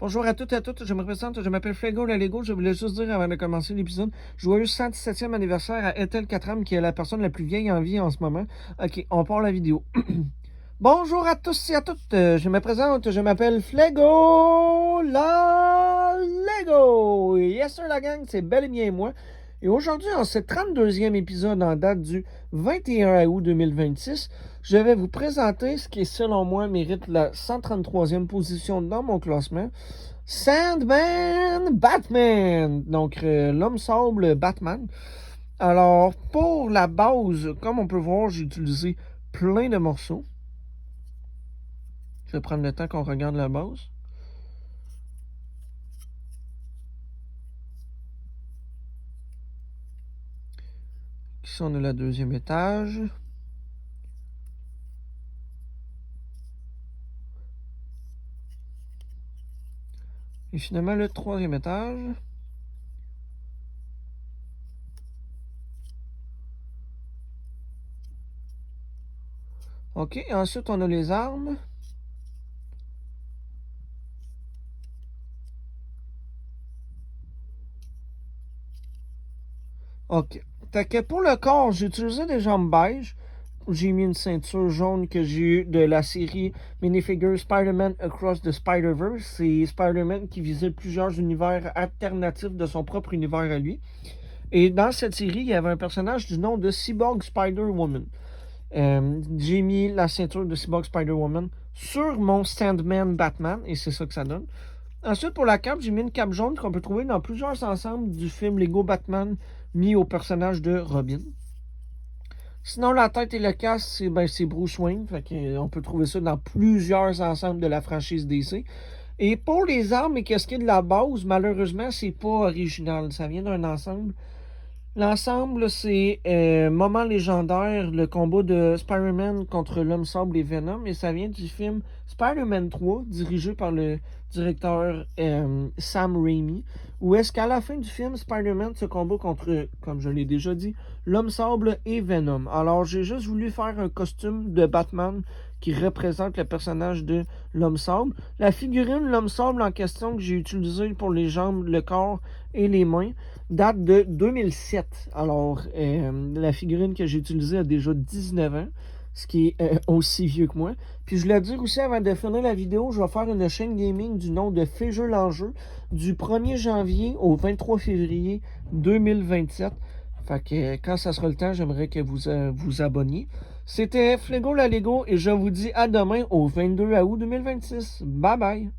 Bonjour à toutes et à toutes, je me présente, je m'appelle Flego la Lego. Je voulais juste dire avant de commencer l'épisode, joyeux 117e anniversaire à Ethel Catram, qui est la personne la plus vieille en vie en ce moment. Ok, on part la vidéo. Bonjour à tous et à toutes, je me présente, je m'appelle Flego la Lego. Yes sir la gang, c'est bel et bien moi. Et aujourd'hui, en ce 32e épisode en date du 21 août 2026, je vais vous présenter ce qui, selon moi, mérite la 133e position dans mon classement. Sandman Batman, donc l'homme sable Batman. Alors, pour la base, comme on peut voir, j'ai utilisé plein de morceaux. Je vais prendre le temps qu'on regarde la base. Ici, on a le deuxième étage. Et finalement, le troisième étage. Ok, ensuite, on a les armes. Ok. Fait que pour le corps, j'ai utilisé des jambes beige. J'ai mis une ceinture jaune que j'ai eue de la série minifigure Spider-Man Across the Spider-Verse. C'est Spider-Man qui visite plusieurs univers alternatifs de son propre univers à lui. Et dans cette série, il y avait un personnage du nom de Cyborg Spider-Woman. J'ai mis la ceinture de Cyborg Spider-Woman sur mon Sandman Batman, et c'est ça que ça donne. Ensuite, pour la cape, j'ai mis une cape jaune qu'on peut trouver dans plusieurs ensembles du film Lego Batman mis au personnage de Robin. Sinon, la tête et le casque, c'est Bruce Wayne. Fait que, on peut trouver ça dans plusieurs ensembles de la franchise DC. Et pour les armes et qu'est-ce qui est de la base, malheureusement, c'est pas original. Ça vient d'un ensemble. L'ensemble, c'est Moment légendaire, le combat de Spider-Man contre l'Homme Sable et Venom. Et ça vient du film Spider-Man 3, dirigé par le directeur Sam Raimi. Où est-ce qu'à la fin du film, Spider-Man se combat contre, comme je l'ai déjà dit, l'Homme Sable et Venom. Alors, j'ai juste voulu faire un costume de Batman qui représente le personnage de l'Homme Sable. La figurine l'Homme Sable en question que j'ai utilisée pour les jambes, le corps et les mains date de 2007. Alors, la figurine que j'ai utilisée a déjà 19 ans, ce qui est aussi vieux que moi. Puis je voulais dire aussi, avant de finir la vidéo, je vais faire une chaîne gaming du nom de Fait-Jeu l'Enjeu du 1er janvier au 23 février 2027. Fait que quand ça sera le temps, j'aimerais que vous vous abonniez. C'était Flego la Lego et je vous dis à demain au 22 août 2026. Bye bye!